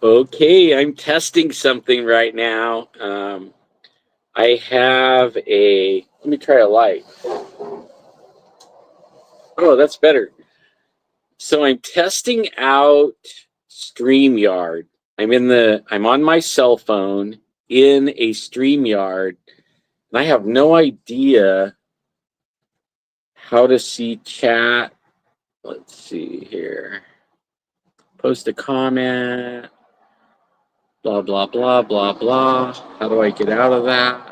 Okay, I'm testing something right now. I have let me try a light. Oh, that's better. So I'm testing out StreamYard. I'm on my cell phone in a StreamYard, and I have no idea how to see chat. Let's see here. Post a comment, blah, blah, blah, blah, blah. How do I get out of that?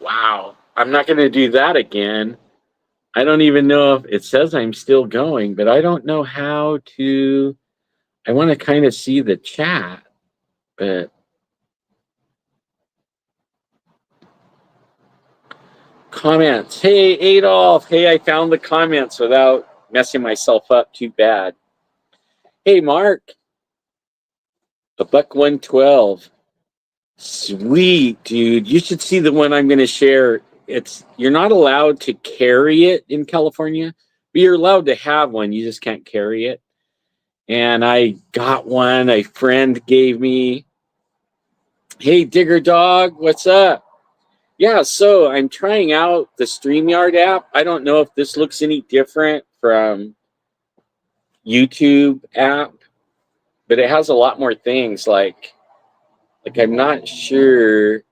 Wow, I'm not going to do that again. I don't even know if it says I'm still going, but I don't know how to. I want to kind of see the chat, but comments. Hey, Adolf. Hey, I found the comments without messing myself up too bad. Hey, Mark. A buck 112. Sweet, dude. You should see the one I'm going to share. You're not allowed to carry it in California, but you're allowed to have one. You just can't carry it. And I got one a friend gave me. Hey, Digger Dog, what's up? Yeah, so I'm trying out the StreamYard app. I don't know if this looks any different from YouTube app, but it has a lot more things like I'm not sure.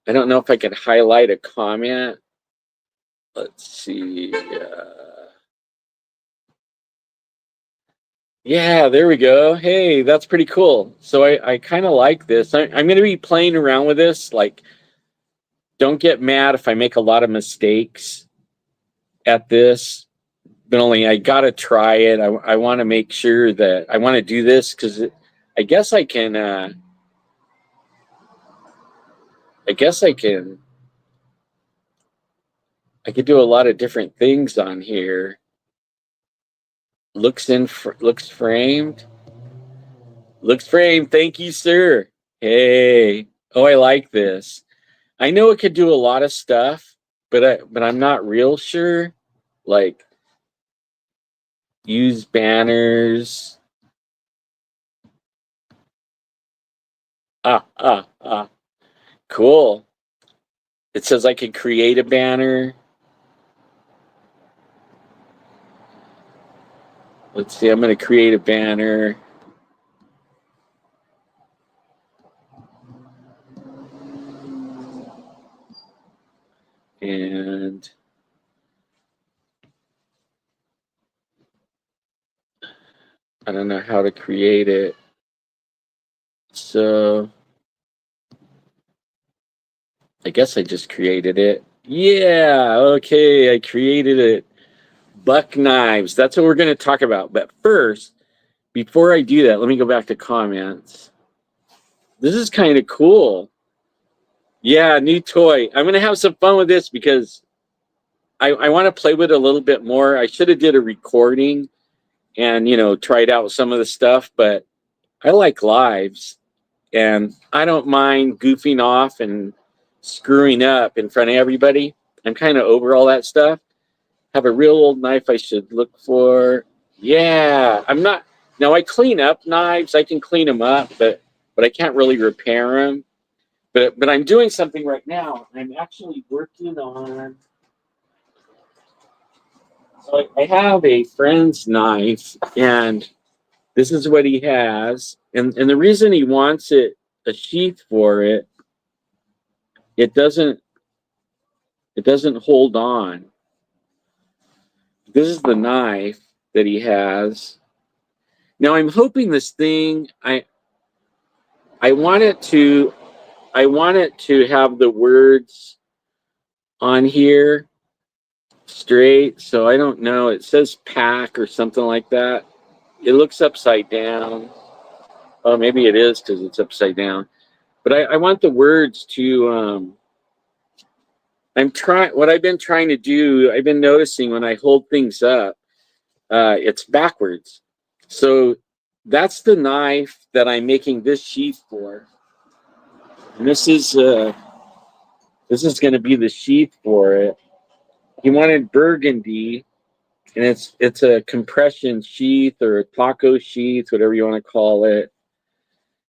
I don't know if I could highlight a comment. Let's see. Yeah, there we go. Hey, that's pretty cool. So I kind of like this. I'm going to be playing around with this. Like, don't get mad if I make a lot of mistakes at this, but only I got to try it. I want to make sure that I want to do this because I guess I can. I guess I can. I could do a lot of different things on here. Looks framed. Looks framed. Thank you, sir. Hey. Oh, I like this. I know it could do a lot of stuff, but I'm not real sure. Like use banners. Ah. Cool. It says I can create a banner. Let's see. I'm going to create a banner. And I don't know how to create it. So I guess I just created it. Yeah, okay, I created it. Buck knives. That's what we're going to talk about. But first, before I do that, let me go back to comments. This is kind of cool. Yeah, new toy. I'm going to have some fun with this because I want to play with it a little bit more. I should have did a recording and, tried out some of the stuff, but I like lives and I don't mind goofing off and screwing up in front of everybody. I'm kind of over all that stuff. Have a real old knife I should look for. Yeah, I'm not. Now I clean up knives. I can clean them up, but I can't really repair them. But I'm doing something right now. I'm actually working on. So I have a friend's knife, and this is what he has. And the reason he wants a sheath for it, it doesn't hold on. This is the knife that he has. Now I'm hoping this thing I want it to have the words on here straight. So I don't know. It says pack or something like that. It looks upside down. Oh, maybe it is because it's upside down. But I want the words to, what I've been trying to do, I've been noticing when I hold things up, it's backwards. So that's the knife that I'm making this sheath for. And this is going to be the sheath for it. He wanted burgundy, and it's a compression sheath or a taco sheath, whatever you want to call it.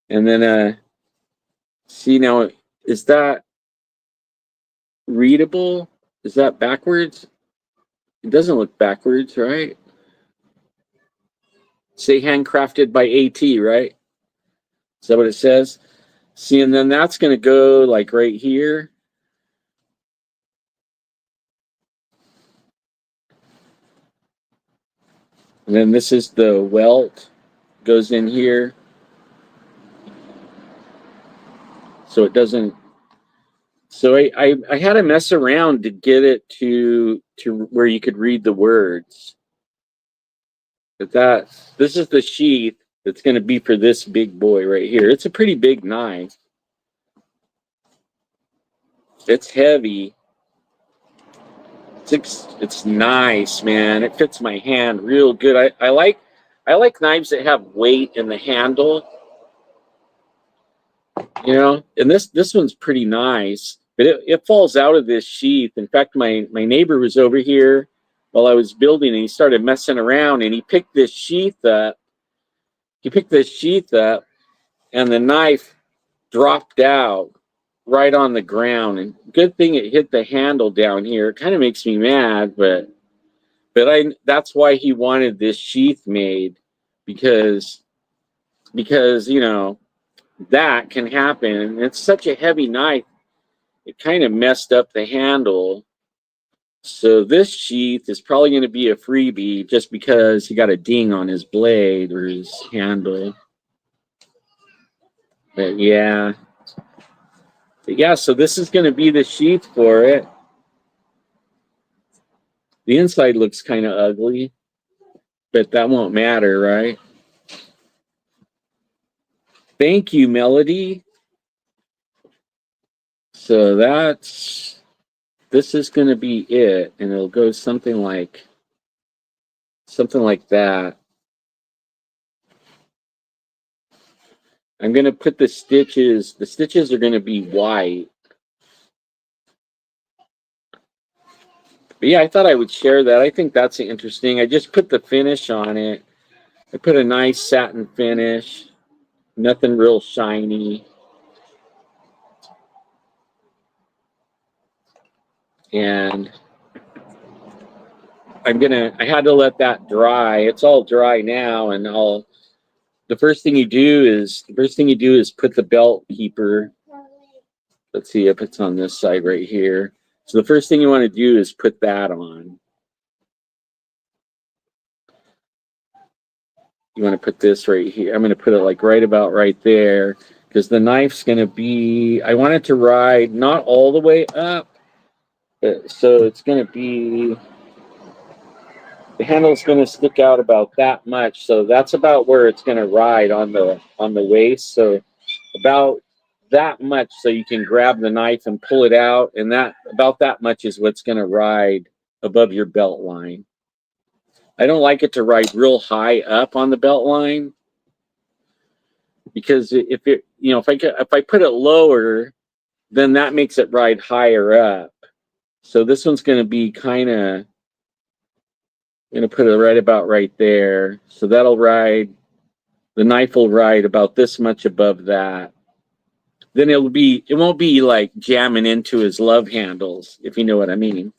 And then see now, is that readable? Is that backwards? It doesn't look backwards, right? Say handcrafted by AT, right? Is that what it says? See, and then that's going to go like right here. And then this is the welt, goes in here. So it doesn't, so I had to mess around to get it to where you could read the words. But this is the sheath that's going to be for this big boy right here. It's a pretty big knife. It's heavy. It's nice, man. It fits my hand real good. I like knives that have weight in the handle. You know, and this one's pretty nice, but it falls out of this sheath. In fact, my neighbor was over here while I was building, and he started messing around, and he picked this sheath up. And the knife dropped out right on the ground. And good thing it hit the handle down here. It kind of makes me mad, but that's why he wanted this sheath made, because you know, that can happen. And it's such a heavy knife, it kind of messed up the handle. So this sheath is probably going to be a freebie just because he got a ding on his blade or his handle. But yeah, so this is going to be the sheath for it. The inside looks kind of ugly, but that won't matter, right? Thank you, Melody. So this is going to be it, and it'll go something like that. I'm going to put the stitches are going to be white. But yeah, I thought I would share that. I think that's interesting. I just put the finish on it. I put a nice satin finish, nothing real shiny. And I had to let that dry. It's all dry now, and the first thing you do is put the belt keeper. Let's see if it's on this side right here. So the first thing you want to do is put that on. You want to put this right here. I'm going to put it like right about right there, because the knife's going to be, I want it to ride not all the way up, so it's going to be, the handle's going to stick out about that much. So that's about where it's going to ride on the waist. So about that much, so you can grab the knife and pull it out, and that about that much is what's going to ride above your belt line. I don't like it to ride real high up on the belt line, because if I put it lower, then that makes it ride higher up. So this one's going to be kind of, I'm going to put it right about right there. So that'll ride, the knife will ride about this much above that. Then it won't be like jamming into his love handles, if you know what I mean.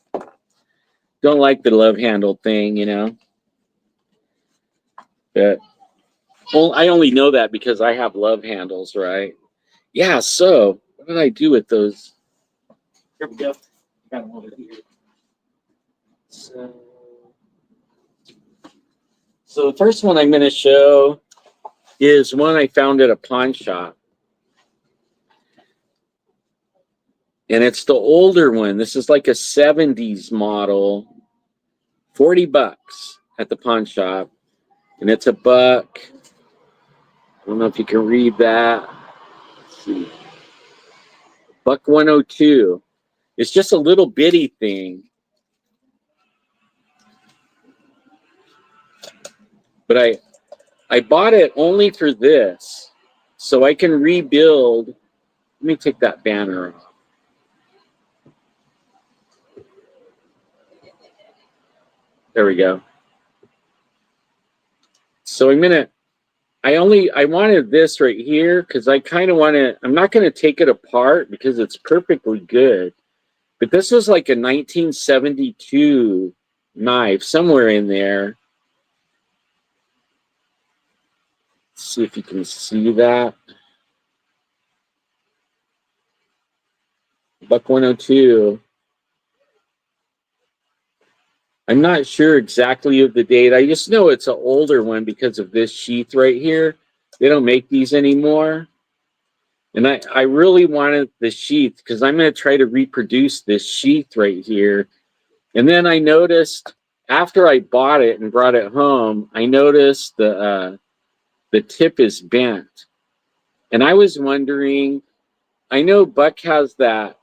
Don't like the love handle thing, you know. But I only know that because I have love handles, right? Yeah, so what did I do with those? Here we go. Got them over here. So the first one I'm going to show is one I found at a pawn shop. And it's the older one. This is like a 70s model. $40 at the pawn shop. And it's a buck. I don't know if you can read that. Let's see. Buck 102. It's just a little bitty thing. But I bought it only for this, so I can rebuild. Let me take that banner off. There we go. So I wanted this right here because I kind of want to, I'm not going to take it apart because it's perfectly good. But this was like a 1972 knife, somewhere in there. Let's see if you can see that. Buck 102. I'm not sure exactly of the date. I just know it's an older one because of this sheath right here. They don't make these anymore. And I really wanted the sheath because I'm going to try to reproduce this sheath right here. And then I noticed after I bought it and brought it home, I noticed the tip is bent. And I was wondering, I know Buck has that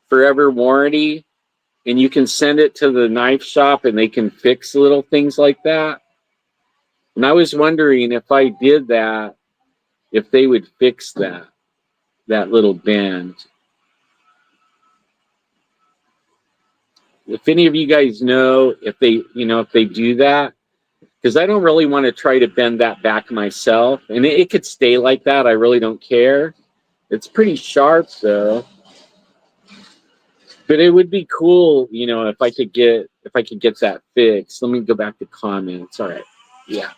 forever warranty, and you can send it to the knife shop and they can fix little things like that. And I was wondering if I did that, if they would fix that little bend. If any of you guys know if they, if they do that, because I don't really want to try to bend that back myself. And it could stay like that. I really don't care. It's pretty sharp though. But it would be cool, if I could get that fixed. Let me go back to comments. All right. Yeah.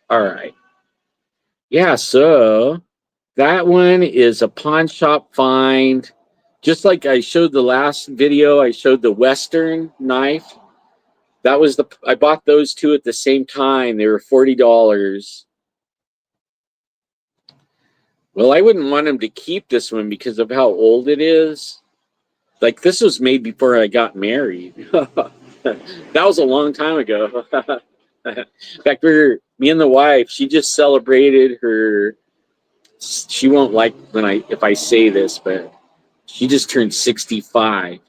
All right. Yeah, so that one is a pawn shop find. Just like I showed the last video, I showed the Western knife. That was I bought those two at the same time. They were $40. Well, I wouldn't want them to keep this one because of how old it is. Like, this was made before I got married. That was a long time ago. In fact, me and the wife, she just celebrated her, she won't like if I say this, but she just turned 65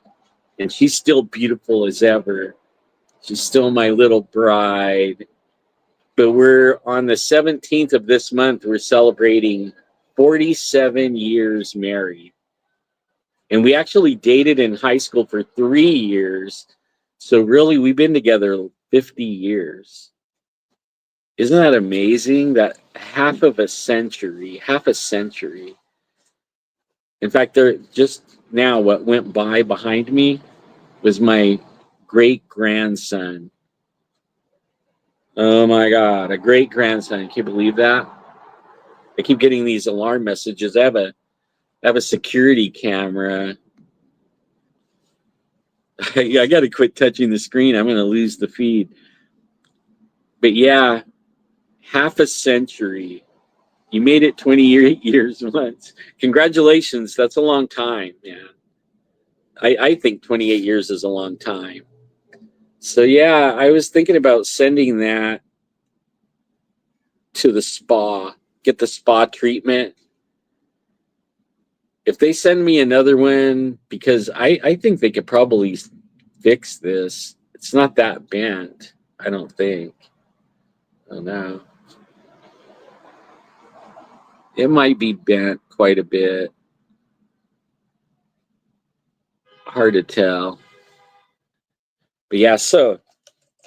and she's still beautiful as ever. She's still my little bride. But we're on the 17th of this month, we're celebrating 47 years married. And we actually dated in high school for 3 years. So really, we've been together 50 years. Isn't that amazing? That half a century. In fact, there just now, what went by behind me was my great-grandson. Oh my God, a great-grandson. Can you believe that? I keep getting these alarm messages. I have a security camera. I got to quit touching the screen. I'm going to lose the feed. But yeah, half a century. You made it 28 years once. Congratulations. That's a long time, man. I think 28 years is a long time. So yeah, I was thinking about sending that to the spa, get the spa treatment. If they send me another one, because I think they could probably fix this. It's not that bent, I don't think. Oh no. It might be bent quite a bit. Hard to tell. But yeah, so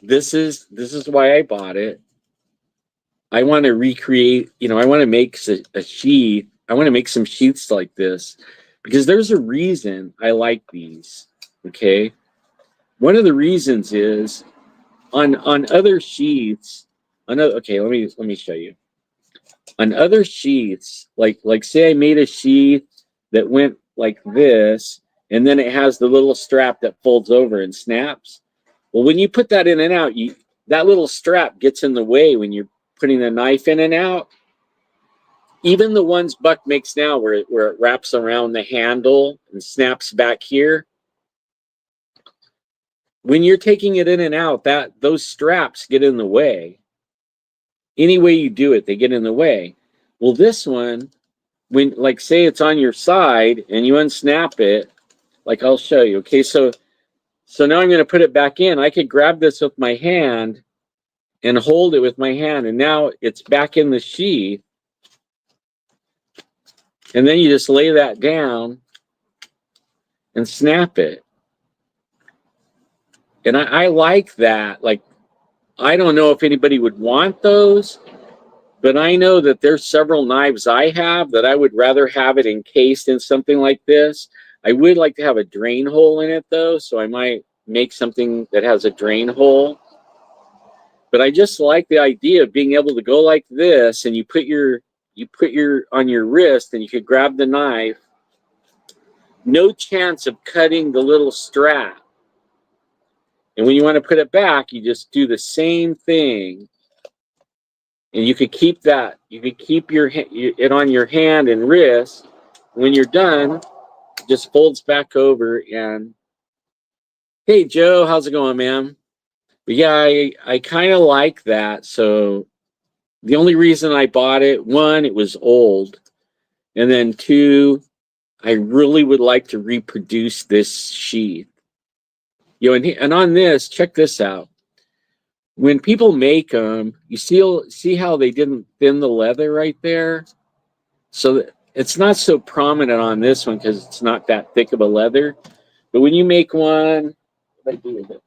this is why I bought it. I want to recreate, I want to make a sheath. I want to make some sheaths like this because there's a reason I like these. Okay. One of the reasons is on other sheaths, okay, let me show you. On other sheaths, like say I made a sheath that went like this, and then it has the little strap that folds over and snaps. Well, when you put that in and out, that little strap gets in the way when you're putting the knife in and out. Even the ones Buck makes now where it wraps around the handle and snaps back here, when you're taking it in and out, those straps get in the way. Any way you do it, they get in the way. Well, this one, when, like, say it's on your side and you unsnap it, like I'll show you. Okay, so now I'm going to put it back in. I could grab this with my hand and hold it with my hand, and now it's back in the sheath. And then you just lay that down and snap it. And I like that. Like, I don't know if anybody would want those, but I know that there's several knives I have that I would rather have it encased in something like this. I would like to have a drain hole in it though, so I might make something that has a drain hole. But I just like the idea of being able to go like this, and you put your on your wrist, and you could grab the knife. No chance of cutting the little strap. And when you want to put it back, you just do the same thing. And you could keep that. You could keep it on your hand and wrist. When you're done, it just folds back over. And hey, Joe, how's it going, man? But yeah, I kind of like that. So the only reason I bought it, one, it was old, and then two, I really would like to reproduce this sheath. You know, and on this, check this out. When people make them, you see how they didn't thin the leather right there? So it's not so prominent on this one because it's not that thick of a leather. But when you make one, what did I do with it?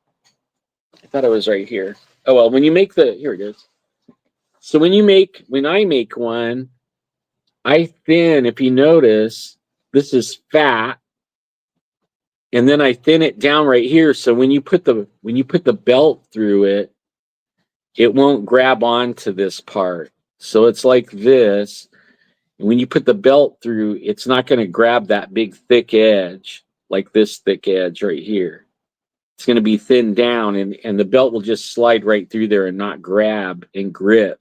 I thought it was right here. Oh, well, when you make here it is. So when I make one, I thin, if you notice, this is fat. And then I thin it down right here. So when you put the belt through it, it won't grab onto this part. So it's like this. And when you put the belt through, it's not going to grab that big thick edge, like this thick edge right here. It's going to be thinned down, and the belt will just slide right through there and not grab and grip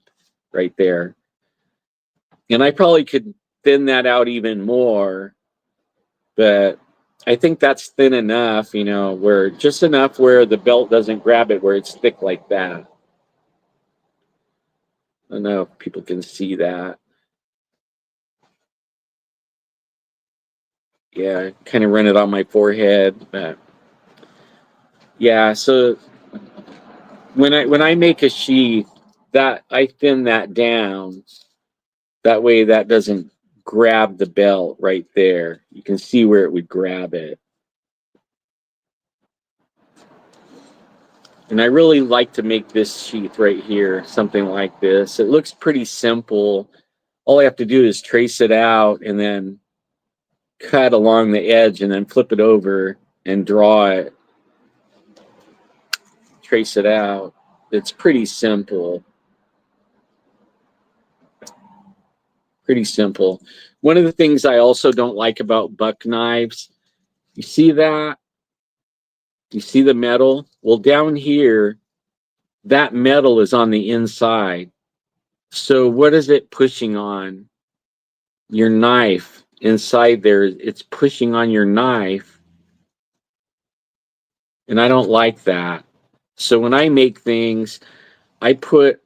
right there. And I probably could thin that out even more, but I think that's thin enough, you know, where just enough where the belt doesn't grab it, where it's thick like that. I don't know if people can see that. Yeah, kind of run it on my forehead. But yeah, so when I make a sheath, that I thin that down. That way that doesn't grab the belt right there. You can see where it would grab it. And I really like to make this sheath right here, something like this. It looks pretty simple. All I have to do is trace it out and then cut along the edge and then flip it over and draw it. Trace it out. It's pretty simple. Pretty simple. One of the things I also don't like about buck knives, you see that? You see the metal? Well, down here, that metal is on the inside. So what is it pushing on? Your knife inside there. It's pushing on your knife. And I don't like that. So when I make things, I put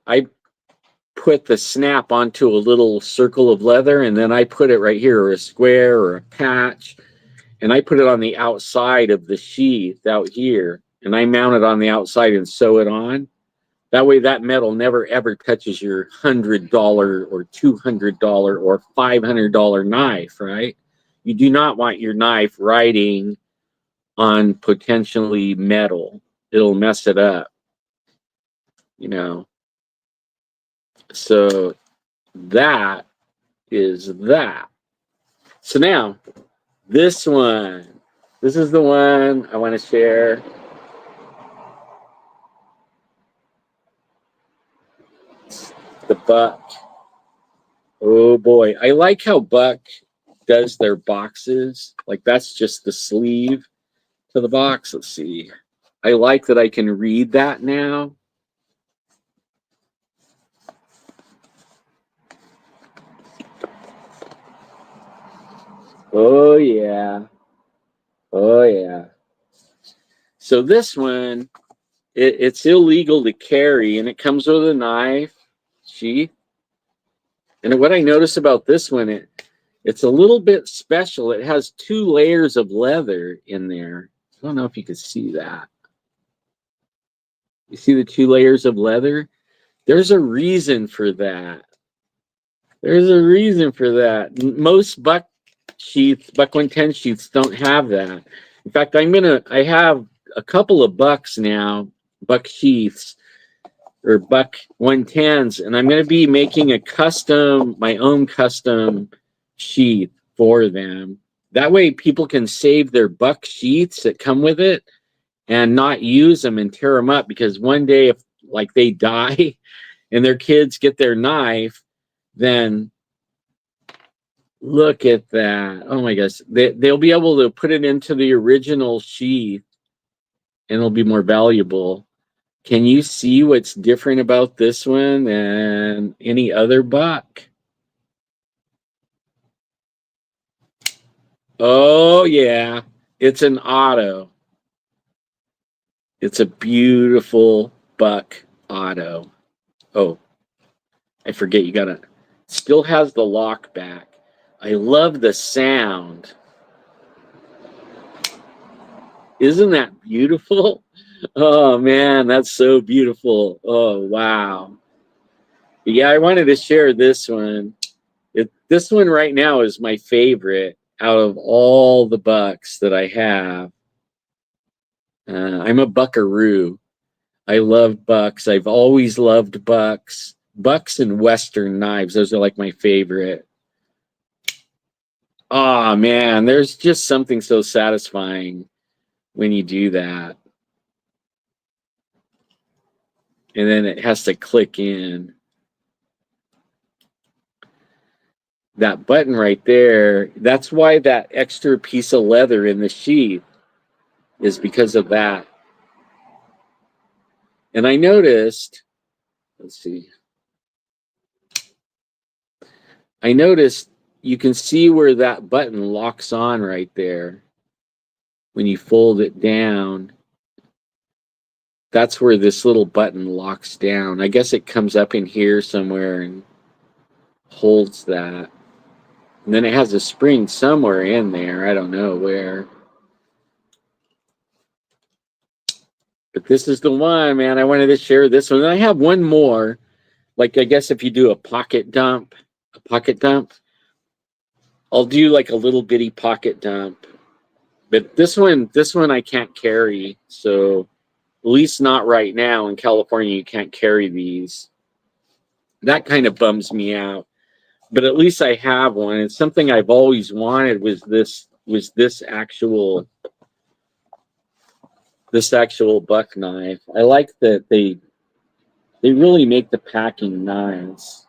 the snap onto a little circle of leather, and then I put it right here, or a square or a patch, and I put it on the outside of the sheath out here, and I mount it on the outside and sew it on. That way that metal never ever touches your $100 or $200 or $500 knife, right? You do not want your knife riding on potentially metal. It'll mess it up, you know. So that is that. So now, this one. This is the one I want to share. The Buck. Oh boy. I like how Buck does their boxes. Like, that's just the sleeve to the box. Let's see. I like that I can read that now. Oh yeah. Oh yeah. So this one, it's illegal to carry, and it comes with a knife sheath. And what I notice about this one, It's a little bit special. It has 2 layers of leather in there. I don't know if you can see that. You see the 2 layers of leather? There's a reason for that. There's a reason for that. Most buck sheaths, buck 110 sheaths don't have that. In fact, I have a couple of bucks now, buck sheaths or buck 110s, and I'm going to be making my own custom sheath for them. That way people can save their buck sheaths that come with it and not use them and tear them up, because one day if like they die and their kids get their knife, then look at that. Oh my gosh. They'll be able to put it into the original sheath and it'll be more valuable. Can you see what's different about this one than any other buck? Oh yeah, it's an auto. It's a beautiful buck auto. Oh, I forget you gotta, still has the lock back. I love the sound. Isn't that beautiful? Oh man, that's so beautiful. Oh wow. Yeah, I wanted to share this one. This one right now is my favorite out of all the bucks that I have. I'm a buckaroo. I love bucks. I've always loved bucks. Bucks and Western knives, those are like my favorite. Oh man, there's just something so satisfying when you do that. And then it has to click in. That button right there, that's why that extra piece of leather in the sheath is because of that. And I noticed, let's see, I noticed you can see where that button locks on right there. When you fold it down, that's where this little button locks down. I guess it comes up in here somewhere and holds that. And then it has a spring somewhere in there. I don't know where. But this is the one, man. I wanted to share this one. And I have one more. Like, I guess if you do a pocket dump, I'll do like a little bitty pocket dump. But this one I can't carry. So at least not right now in California, you can't carry these. That kind of bums me out. But at least I have one. It's something I've always wanted, was this actual buck knife. I like that they really make the packing nice.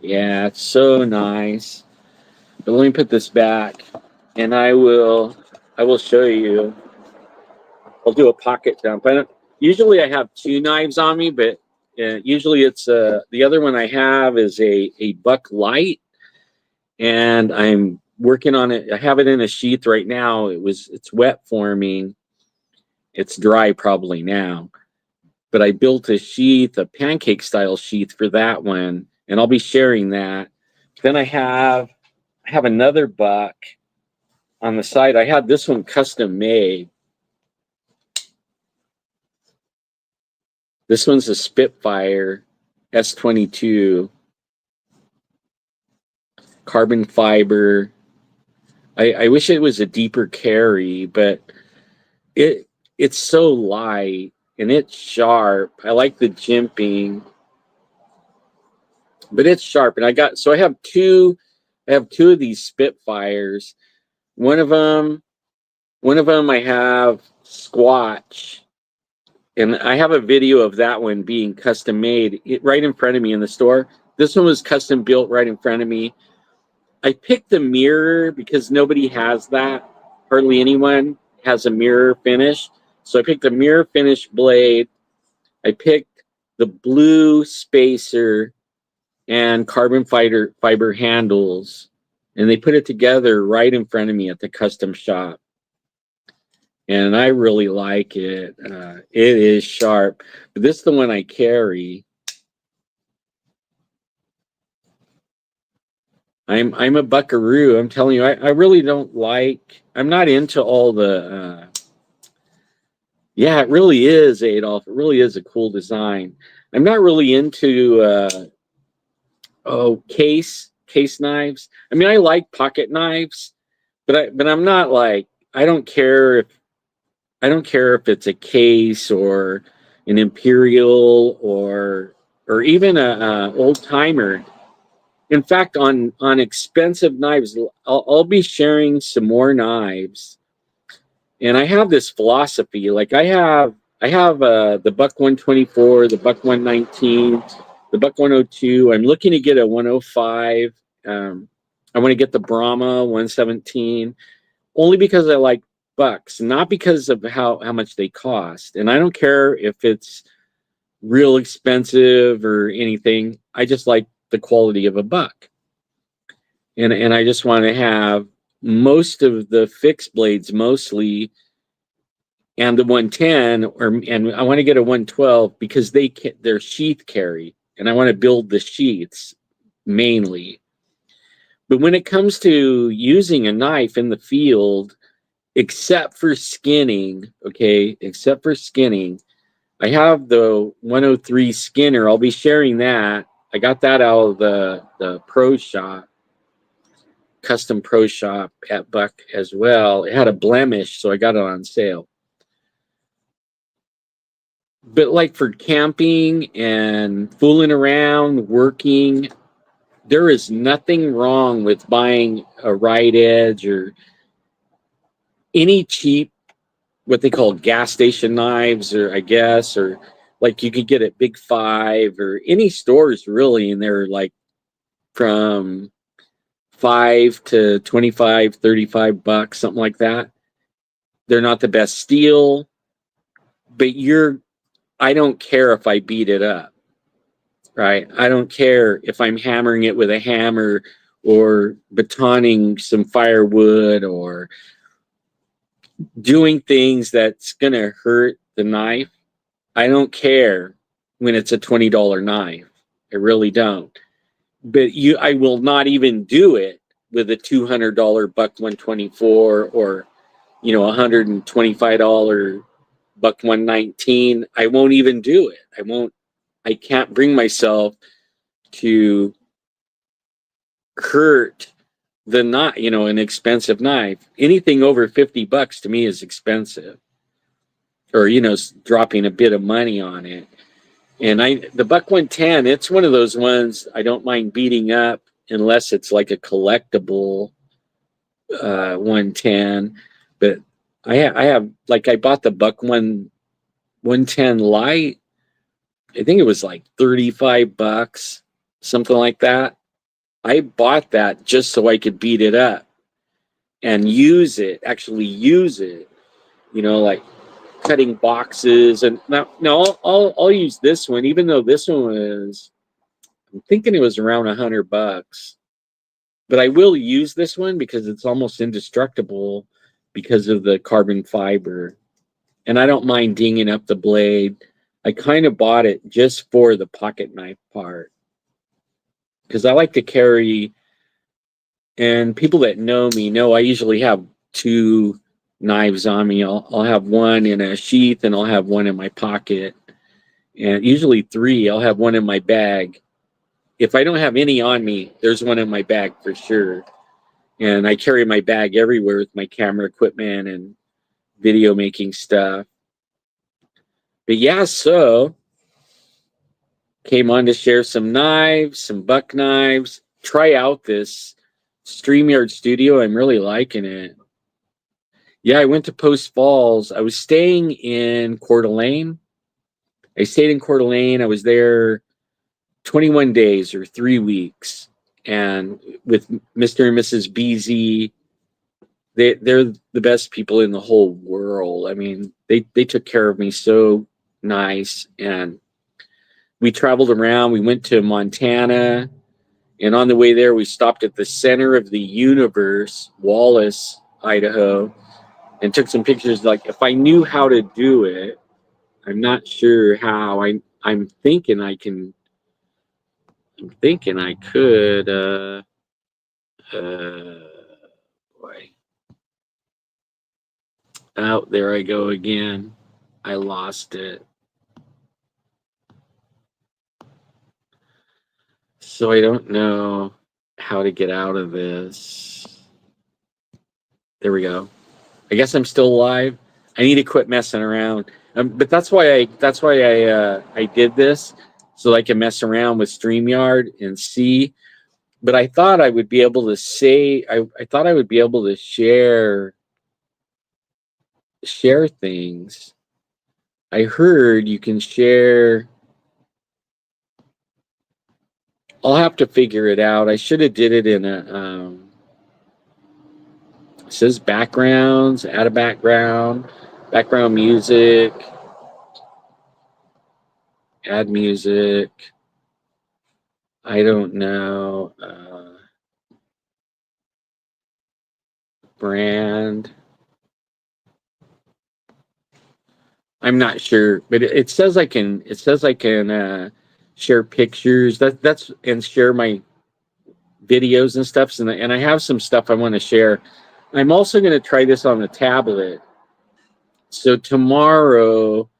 Yeah, it's so nice. But let me put this back, and I will show you. I'll do a pocket dump. Usually I have 2 knives on me, but usually it's the other one I have is a buck light, and I'm working on it. I have it in a sheath right now. It's wet forming. It's dry probably now, but I built a sheath, a pancake style sheath for that one, and I'll be sharing that. Then I have another buck on the side. I had this one custom made. This one's a Spitfire S22 carbon fiber. I wish it was a deeper carry, but it's so light and it's sharp. I like the jimping, but it's sharp. And I have two of these Spitfires. One of them I have Squatch, and I have a video of that one being custom made right in front of me in the store. This one was custom built right in front of me. I picked the mirror because nobody has that. Hardly anyone has a mirror finish. So I picked a mirror finish blade. I picked the blue spacer and carbon fiber handles, and they put it together right in front of me at the custom shop. and I really like it. It is sharp, but this is the one I carry. I'm a buckaroo. I'm telling you, I really don't like. I'm not into all the. Yeah, it really is, Adolf. It really is a cool design. I'm not really into case knives. I mean, I like pocket knives, but I'm not like, I don't care if it's a case or an imperial or even a old timer. In fact, on expensive knives, I'll be sharing some more knives, and I have this philosophy. Like I have the Buck 124, the Buck 119, the Buck 102. I'm looking to get a 105. I want to get the Brahma 117 only because I like bucks, not because of how much they cost. And I don't care if it's real expensive or anything. I just like the quality of a buck. And I just want to have most of the fixed blades mostly, and the 110, and I want to get a 112 because they're sheath carry, and I want to build the sheaths mainly. But when it comes to using a knife in the field, except for skinning, okay, except for skinning, I have the 103 Skinner. I'll be sharing that. I got that out of the pro shop, custom pro shop at Buck as well. It had a blemish, so I got it on sale. But like for camping and fooling around, working, there is nothing wrong with buying a right edge or any cheap, what they call gas station knives, or I guess, or like you could get at Big Five or any stores really, and they're like from 5 to 25, 35 bucks, something like that. They're not the best steel, but I don't care if I beat it up, right? I don't care if I'm hammering it with a hammer or batoning some firewood or doing things that's going to hurt the knife. I don't care when it's a $20 knife. I really don't. But I will not even do it with a $200 Buck 124 or $125 Buck 119. I won't even do it. I can't bring myself to hurt the knife, an expensive knife. Anything over 50 bucks to me is expensive, or dropping a bit of money on it. And the Buck 110, it's one of those ones I don't mind beating up unless it's like a collectible 110. But I have like, I bought the Buck 110 Light. I think it was like 35 bucks, something like that. I bought that just so I could beat it up and actually use it, like cutting boxes. And now I'll use this one, even though this one was, I'm thinking it was around $100, but I will use this one because it's almost indestructible because of the carbon fiber, and I don't mind dinging up the blade. I kind of bought it just for the pocket knife part because I like to carry, and people that know me know I usually have two knives on me. I'll have one in a sheath and I'll have one in my pocket, and usually three. I'll have one in my bag. If I don't have any on me, there's one in my bag for sure. And I carry my bag everywhere with my camera equipment and video making stuff. But yeah, so came on to share some knives, some buck knives, try out this StreamYard studio. I'm really liking it. Yeah, I went to Post Falls. I was staying in Coeur d'Alene. I stayed in Coeur d'Alene. I was there 21 days or 3 weeks. And with Mr. and Mrs. BZ, they're the best people in the whole world. I mean, they took care of me so nice. And we traveled around. We went to Montana. And on the way there, we stopped at the center of the universe, Wallace, Idaho. and took some pictures. Like if I knew how to do it, I'm not sure how. I'm thinking I can. I'm thinking I could. Boy. Oh, there I go again. I lost it. So I don't know how to get out of this. There we go. I guess I'm still alive. I need to quit messing around. But that's why I did this so I can mess around with StreamYard and see. But I thought I would be able to say I thought I would be able to share things. I heard you can share. I'll have to figure it out. I should have did it in a it says backgrounds, add a background music, add music. I don't know. Brand. I'm not sure, but it says I can. It says I can share pictures. That's and share my videos and stuff. And I have some stuff I want to share. I'm also going to try this on the tablet. So tomorrow,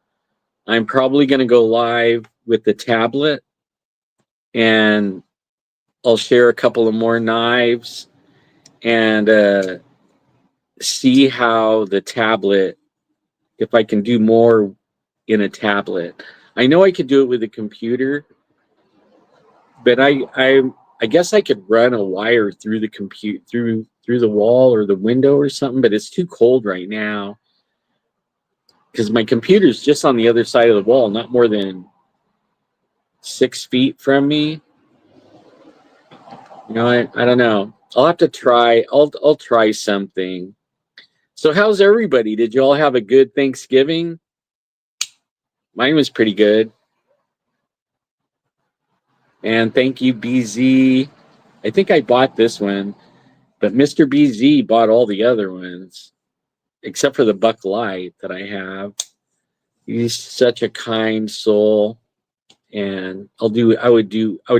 I'm probably going to go live with the tablet, and I'll share a couple of more knives and see how the tablet, if I can do more in a tablet. I know I could do it with a computer, but I guess I could run a wire through the compute through the wall or the window or something, but it's too cold right now because my computer's just on the other side of the wall, not more than 6 feet from me. You know, I don't know. I'll have to try. I'll try something. So how's everybody? Did you all have a good Thanksgiving? Mine was pretty good. And thank you, BZ. I think I bought this one, but Mr. BZ bought all the other ones, except for the Buck Light that I have. He's such a kind soul. And I would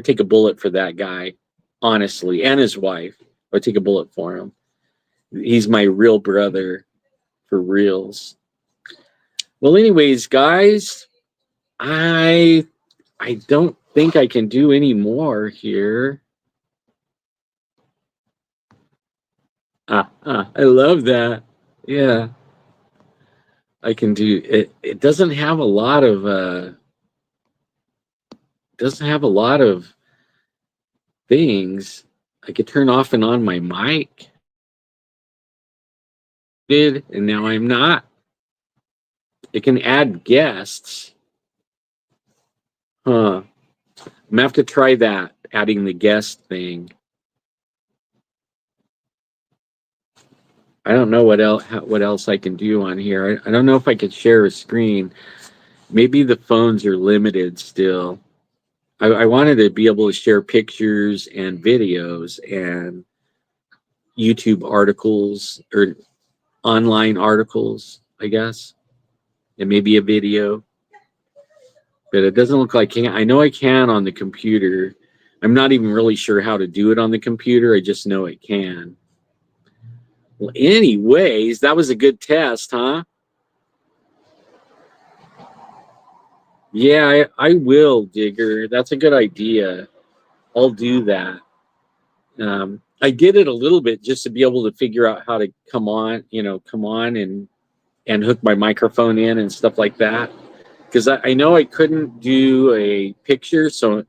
take a bullet for that guy, honestly, and his wife. I would take a bullet for him. He's my real brother for reals. Well, anyways, guys, I don't think I can do any more here. I love that. Yeah, I can do it. It doesn't have a lot of things. I could turn off and on my mic. And now I'm not. It can add guests. Huh. I'm gonna have to try that, adding the guest thing. I don't know what else I can do on here. I don't know if I could share a screen. Maybe the phones are limited still. I wanted to be able to share pictures and videos and YouTube articles or online articles, I guess, and maybe a video. But it doesn't look like I know I can on the computer. I'm not even really sure how to do it on the computer. I just know it can. Well, anyways, that was a good test, huh? Yeah, I will, Digger. That's a good idea. I'll do that. I did it a little bit just to be able to figure out how to come on and hook my microphone in and stuff like that. Because I know I couldn't do a picture, so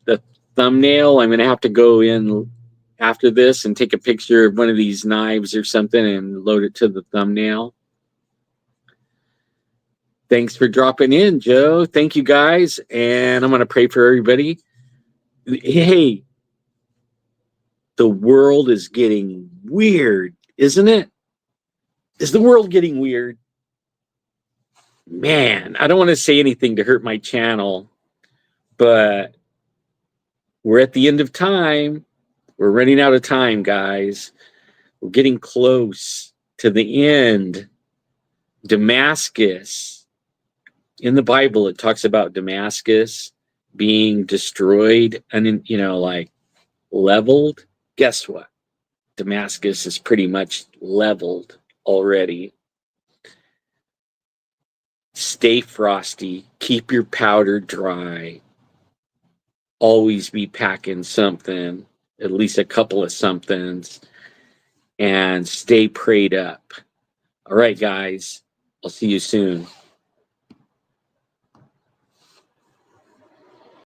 the thumbnail, I'm going to have to go in after this and take a picture of one of these knives or something and load it to the thumbnail. Thanks for dropping in, Joe. Thank you, guys. And I'm going to pray for everybody. Hey, the world is getting weird, isn't it? Is the world getting weird? Man, I don't want to say anything to hurt my channel, but we're at the end of time. We're running out of time, guys. We're getting close to the end. Damascus, in the Bible, it talks about Damascus being destroyed and, like leveled. Guess what? Damascus is pretty much leveled already. Stay frosty. Keep your powder dry. Always be packing something, at least a couple of somethings, and stay prayed up. All right, guys. I'll see you soon.